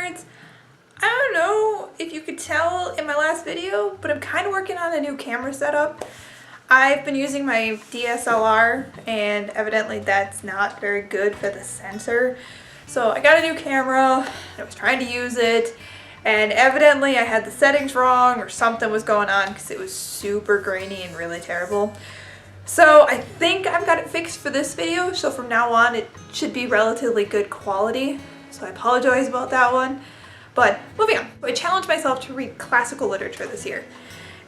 nerds. I don't know if you could tell in my last video, but I'm kind of working on a new camera setup. I've been using my DSLR and evidently that's not very good for the sensor. So I got a new camera, I was trying to use it, and evidently I had the settings wrong or something was going on because it was super grainy and really terrible. So I think I've got it fixed for this video, so from now on it should be relatively good quality. So I apologize about that one. But moving on, I challenged myself to read classical literature this year.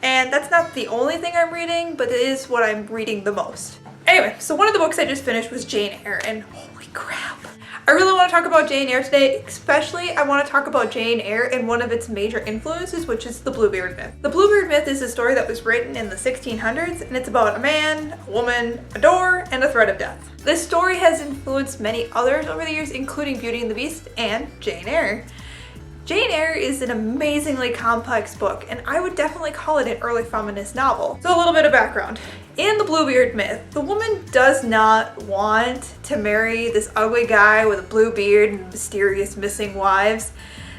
And that's not the only thing I'm reading, but it is what I'm reading the most. Anyway, so one of the books I just finished was Jane Eyre, and holy crap. I really want to talk about Jane Eyre today, especially I want to talk about Jane Eyre and one of its major influences, which is the Bluebeard myth. The Bluebeard myth is a story that was written in the 1600s, and it's about a man, a woman, a door, and a threat of death. This story has influenced many others over the years, including Beauty and the Beast and Jane Eyre. Jane Eyre is an amazingly complex book, and I would definitely call it an early feminist novel. So a little bit of background. In the Bluebeard myth, the woman does not want to marry this ugly guy with a blue beard and mysterious missing wives.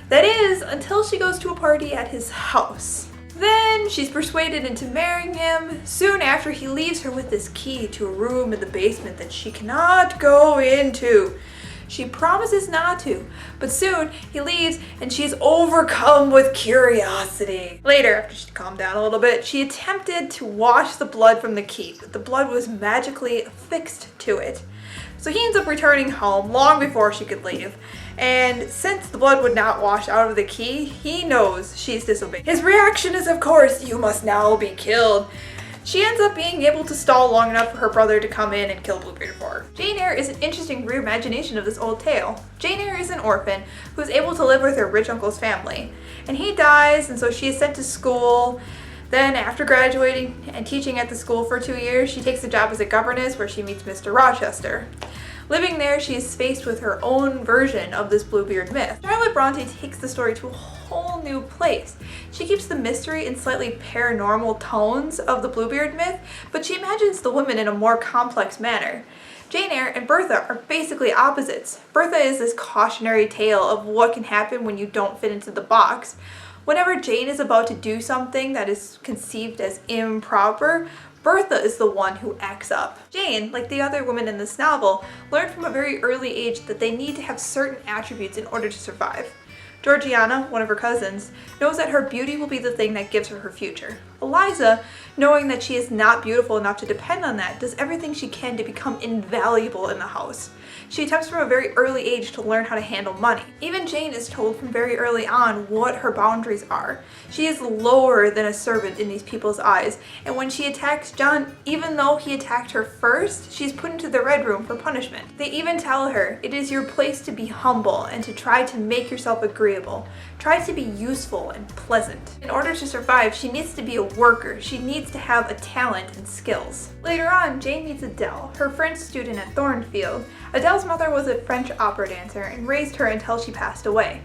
That is, until she goes to a party at his house. Then she's persuaded into marrying him. Soon after, he leaves her with this key to a room in the basement that she cannot go into. She promises not to, but soon he leaves and she's overcome with curiosity. Later, after she calmed down a little bit, she attempted to wash the blood from the key, but the blood was magically affixed to it. So he ends up returning home long before she could leave. And since the blood would not wash out of the key, he knows she's disobeyed. His reaction is, of course, "You must now be killed." She ends up being able to stall long enough for her brother to come in and kill Bluebeard for her. Jane Eyre is an interesting reimagination of this old tale. Jane Eyre is an orphan who is able to live with her rich uncle's family. And he dies, and so she is sent to school. Then after graduating and teaching at the school for 2 years, she takes a job as a governess where she meets Mr. Rochester. Living there, she is faced with her own version of this Bluebeard myth. Charlotte Bronte takes the story to a whole new place. She keeps the mystery and slightly paranormal tones of the Bluebeard myth, but she imagines the women in a more complex manner. Jane Eyre and Bertha are basically opposites. Bertha is this cautionary tale of what can happen when you don't fit into the box. Whenever Jane is about to do something that is conceived as improper, Bertha is the one who acts up. Jane, like the other women in this novel, learned from a very early age that they need to have certain attributes in order to survive. Georgiana, one of her cousins, knows that her beauty will be the thing that gives her her future. Eliza, knowing that she is not beautiful enough to depend on that, does everything she can to become invaluable in the house. She attempts from a very early age to learn how to handle money. Even Jane is told from very early on what her boundaries are. She is lower than a servant in these people's eyes, and when she attacks John, even though he attacked her first, she's put into the Red Room for punishment. They even tell her, it is your place to be humble and to try to make yourself agreeable. Try to be useful and pleasant. In order to survive, she needs to be a worker. She needs to have a talent and skills. Later on, Jane meets Adele, her French student at Thornfield. Adele's mother was a French opera dancer and raised her until she passed away.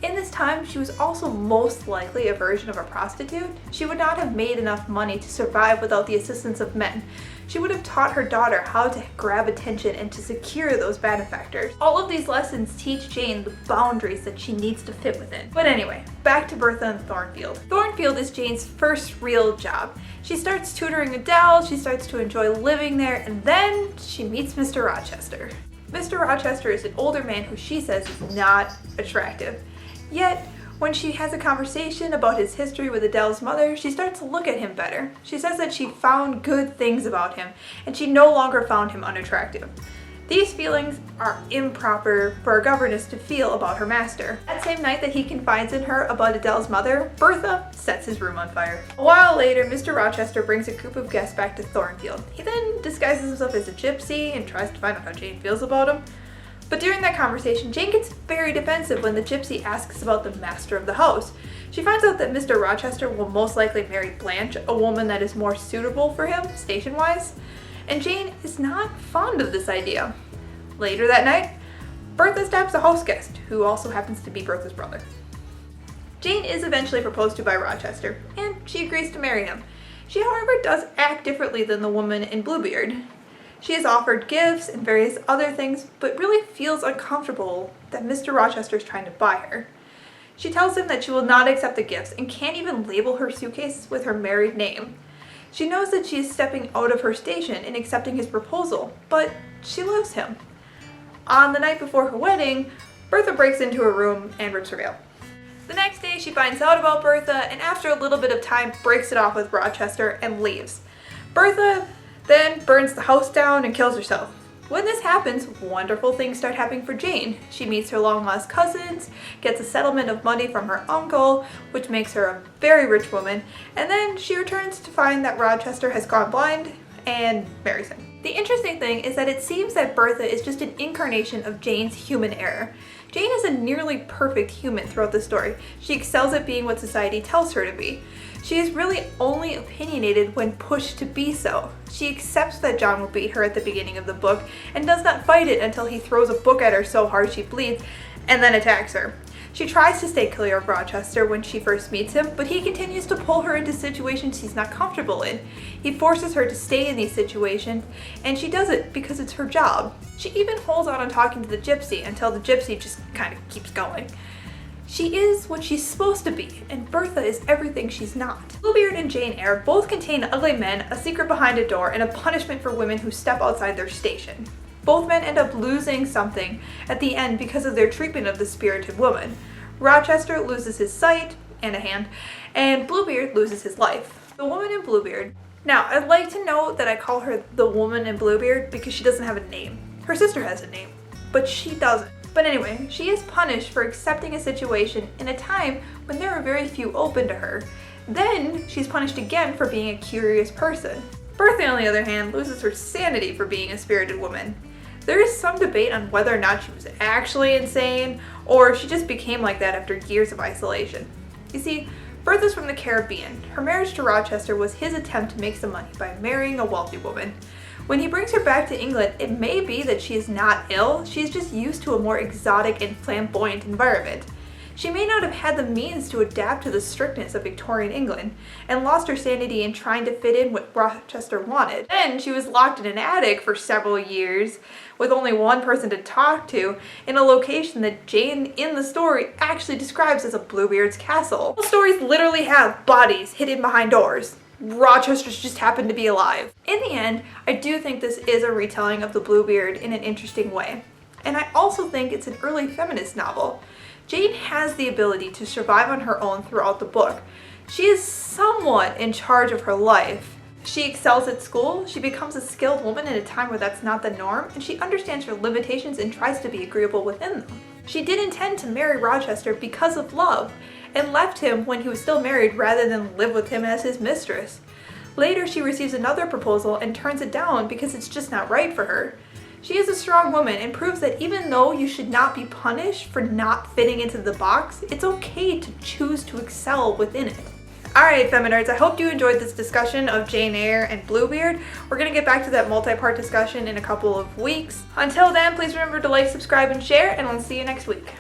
In this time, she was also most likely a version of a prostitute. She would not have made enough money to survive without the assistance of men. She would have taught her daughter how to grab attention and to secure those benefactors. All of these lessons teach Jane the boundaries that she needs to fit within. But anyway, back to Bertha and Thornfield. Thornfield is Jane's first real job. She starts tutoring Adele, she starts to enjoy living there, and then she meets Mr. Rochester. Mr. Rochester is an older man who she says is not attractive. Yet, when she has a conversation about his history with Adele's mother, she starts to look at him better. She says that she found good things about him, and she no longer found him unattractive. These feelings are improper for a governess to feel about her master. That same night that he confides in her about Adele's mother, Bertha sets his room on fire. A while later, Mr. Rochester brings a group of guests back to Thornfield. He then disguises himself as a gypsy and tries to find out how Jane feels about him. But during that conversation, Jane gets very defensive when the gypsy asks about the master of the house. She finds out that Mr. Rochester will most likely marry Blanche, a woman that is more suitable for him, station-wise. And Jane is not fond of this idea. Later that night, Bertha stabs a house guest, who also happens to be Bertha's brother. Jane is eventually proposed to by Rochester, and she agrees to marry him. She, however, does act differently than the woman in Bluebeard. She is offered gifts and various other things, but really feels uncomfortable that Mr. Rochester is trying to buy her. She tells him that she will not accept the gifts and can't even label her suitcase with her married name. She knows that she is stepping out of her station in accepting his proposal, but she loves him. On the night before her wedding, Bertha breaks into her room and rips her veil. The next day she finds out about Bertha and after a little bit of time breaks it off with Rochester and leaves. Bertha then burns the house down and kills herself. When this happens, wonderful things start happening for Jane. She meets her long-lost cousins, gets a settlement of money from her uncle, which makes her a very rich woman, and then she returns to find that Rochester has gone blind and marries him. The interesting thing is that it seems that Bertha is just an incarnation of Jane's human error. Jane is a nearly perfect human throughout the story. She excels at being what society tells her to be. She is really only opinionated when pushed to be so. She accepts that John will beat her at the beginning of the book and does not fight it until he throws a book at her so hard she bleeds and then attacks her. She tries to stay clear of Rochester when she first meets him, but he continues to pull her into situations she's not comfortable in. He forces her to stay in these situations, and she does it because it's her job. She even holds out on talking to the gypsy until the gypsy just kind of keeps going. She is what she's supposed to be, and Bertha is everything she's not. Bluebeard and Jane Eyre both contain ugly men, a secret behind a door, and a punishment for women who step outside their station. Both men end up losing something at the end because of their treatment of the spirited woman. Rochester loses his sight and a hand, and Bluebeard loses his life. The woman in Bluebeard. Now, I'd like to note that I call her the woman in Bluebeard because she doesn't have a name. Her sister has a name, but she doesn't. But anyway, she is punished for accepting a situation in a time when there are very few open to her. Then she's punished again for being a curious person. Bertha, on the other hand, loses her sanity for being a spirited woman. There is some debate on whether or not she was actually insane, or if she just became like that after years of isolation. You see, Bertha's from the Caribbean. Her marriage to Rochester was his attempt to make some money by marrying a wealthy woman. When he brings her back to England, it may be that she is not ill, she's just used to a more exotic and flamboyant environment. She may not have had the means to adapt to the strictness of Victorian England, and lost her sanity in trying to fit in what Rochester wanted. Then she was locked in an attic for several years, with only one person to talk to, in a location that Jane in the story actually describes as a Bluebeard's castle. All stories literally have bodies hidden behind doors. Rochester's just happened to be alive. In the end, I do think this is a retelling of the Bluebeard in an interesting way. And I also think it's an early feminist novel. Jane has the ability to survive on her own throughout the book. She is somewhat in charge of her life. She excels at school, she becomes a skilled woman in a time where that's not the norm, and she understands her limitations and tries to be agreeable within them. She did intend to marry Rochester because of love, and left him when he was still married rather than live with him as his mistress. Later, she receives another proposal and turns it down because it's just not right for her. She is a strong woman and proves that even though you should not be punished for not fitting into the box, it's okay to choose to excel within it. Alright, Feminards, I hope you enjoyed this discussion of Jane Eyre and Bluebeard. We're going to get back to that multi-part discussion in a couple of weeks. Until then, please remember to like, subscribe, and share, and I'll see you next week.